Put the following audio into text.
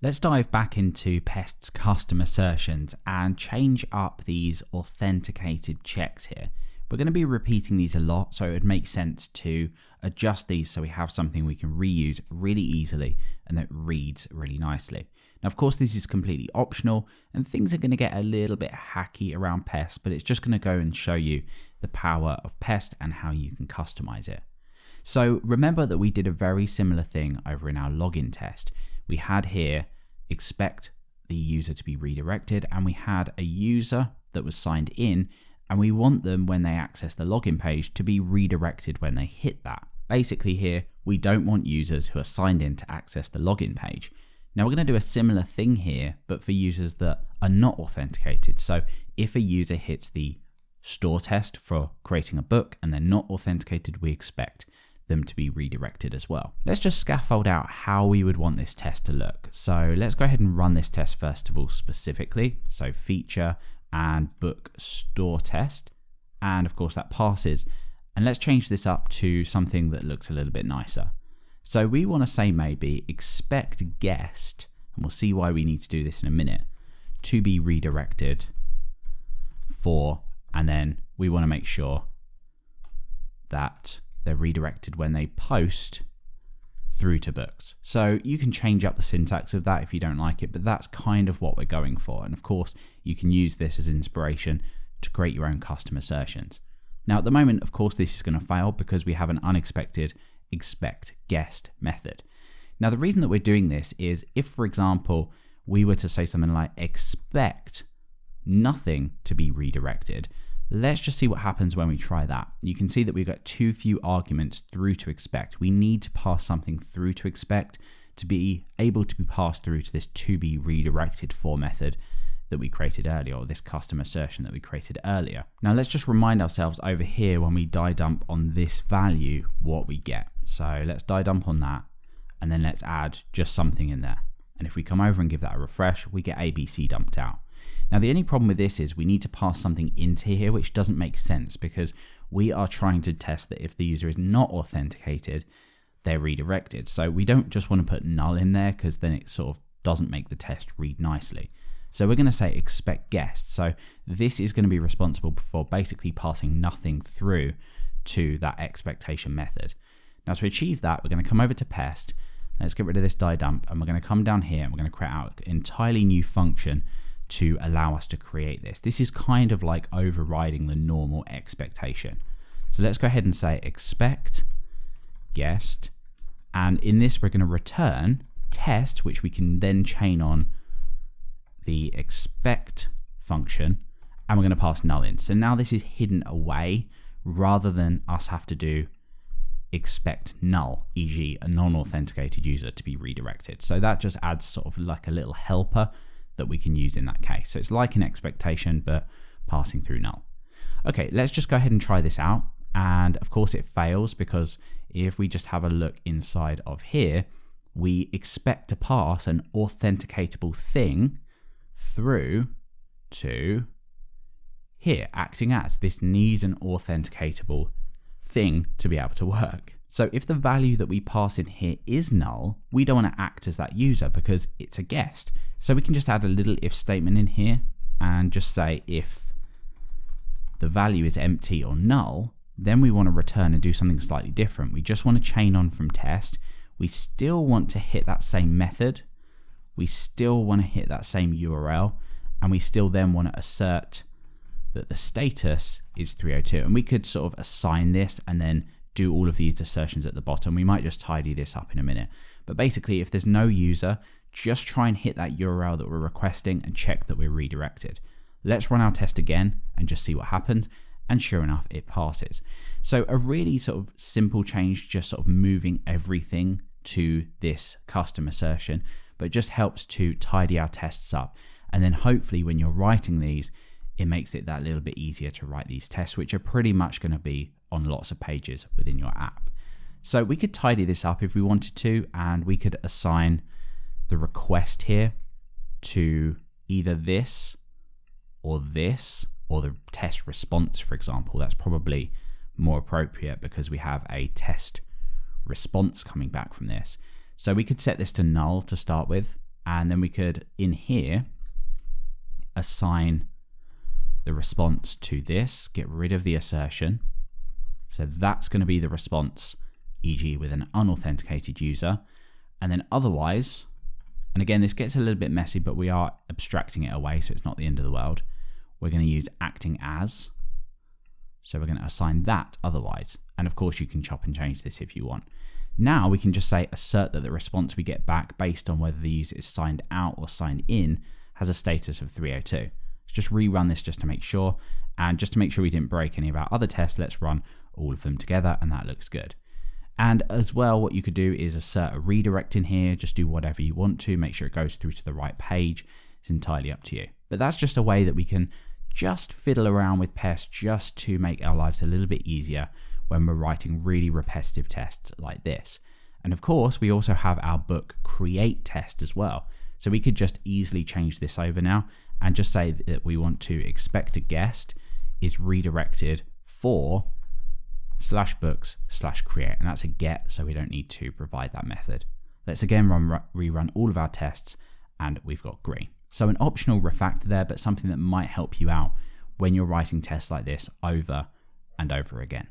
Let's dive back into Pest's custom assertions and change up these authenticated checks here. We're going to be repeating these a lot, so it would make sense to adjust these so we have something we can reuse really easily and that reads really nicely. Now, of course, this is completely optional and things are going to get a little bit hacky around Pest, but it's just going to go and show you the power of Pest and how you can customize it. So remember that we did a very similar thing over in our login test. We had here expect the user to be redirected, and we had a user that was signed in, and we want them when they access the login page to be redirected when they hit that. Basically here, we don't want users who are signed in to access the login page. Now we're going to do a similar thing here, but for users that are not authenticated. So if a user hits the store test for creating a book and they're not authenticated, we expect them to be redirected as well. Let's just scaffold out how we would want this test to look. So let's go ahead and run this test first of all specifically. So feature and book store test. And of course that passes. And let's change this up to something that looks a little bit nicer. So we want to say maybe expect guest, and we'll see why we need to do this in a minute, to be redirected for, and then we want to make sure that they're redirected when they post through to books. So you can change up the syntax of that if you don't like it, but that's kind of what we're going for. And of course, you can use this as inspiration to create your own custom assertions. Now at the moment, of course, this is going to fail because we have an unexpected expect guest method. Now the reason that we're doing this is if, for example, we were to say something like expect nothing to be redirected, let's just see what happens when we try that. You can see that we've got too few arguments through to expect. We need to pass something through to expect to be able to be passed through to this to be redirected for method that we created earlier, or this custom assertion that we created earlier. Now let's just remind ourselves over here when we die dump on this value, what we get. So let's die dump on that, and then let's add just something in there. And if we come over and give that a refresh, we get ABC dumped out. Now the only problem with this is we need to pass something into here, which doesn't make sense because we are trying to test that if the user is not authenticated, they're redirected. So we don't just want to put null in there because then it sort of doesn't make the test read nicely. So we're going to say expect guest. So this is going to be responsible for basically passing nothing through to that expectation method. Now to achieve that, we're going to come over to Pest. Let's get rid of this die dump, and we're going to come down here and we're going to create out an entirely new function to allow us to create this. This is kind of like overriding the normal expectation. So let's go ahead and say expect guest, and in this we're going to return test, which we can then chain on the expect function, and we're going to pass null in. So now this is hidden away rather than us have to do expect null, e.g. a non-authenticated user to be redirected. So that just adds sort of like a little helper that we can use in that case. So it's like an expectation, but passing through null. Okay, let's just go ahead and try this out. And of course it fails because if we just have a look inside of here, we expect to pass an authenticatable thing through to here, acting as this needs an authenticatable thing to be able to work. So if the value that we pass in here is null, we don't want to act as that user because it's a guest. So we can just add a little if statement in here and just say if the value is empty or null, then we want to return and do something slightly different. We just want to chain on from test. We still want to hit that same method. We still want to hit that same URL, and we still then want to assert that the status is 302. And we could sort of assign this and then do all of these assertions at the bottom. We might just tidy this up in a minute. But basically, if there's no user, just try and hit that URL that we're requesting and check that we're redirected. Let's run our test again and just see what happens. And sure enough, it passes. So a really sort of simple change, just sort of moving everything to this custom assertion, but it just helps to tidy our tests up. And then hopefully when you're writing these, it makes it that little bit easier to write these tests, which are pretty much going to be on lots of pages within your app. So we could tidy this up if we wanted to, and we could assign the request here to either this, or the test response, for example. That's probably more appropriate because we have a test response coming back from this. So we could set this to null to start with, And then we could, in here, assign the response to this, get rid of the assertion. So that's going to be the response, e.g. with an unauthenticated user. And then otherwise, and again, this gets a little bit messy, but we are abstracting it away, so it's not the end of the world. We're going to use acting as. So we're going to assign that otherwise. And of course, you can chop and change this if you want. Now we can just say assert that the response we get back based on whether the user is signed out or signed in has a status of 302. Let's just rerun this just to make sure. And just to make sure we didn't break any of our other tests, let's run all of them together, and that looks good. And as well, what you could do is assert a redirect in here. Just do whatever you want to, make sure it goes through to the right page. It's entirely up to you. But that's just a way that we can just fiddle around with Pest just to make our lives a little bit easier when we're writing really repetitive tests like this. And of course, we also have our book create test as well. So we could just easily change this over now and just say that we want to expect a guest is redirected for /books/create, and that's a get, so we don't need to provide that method. Let's again rerun all of our tests, and we've got green. So an optional refactor there, but something that might help you out when you're writing tests like this over and over again.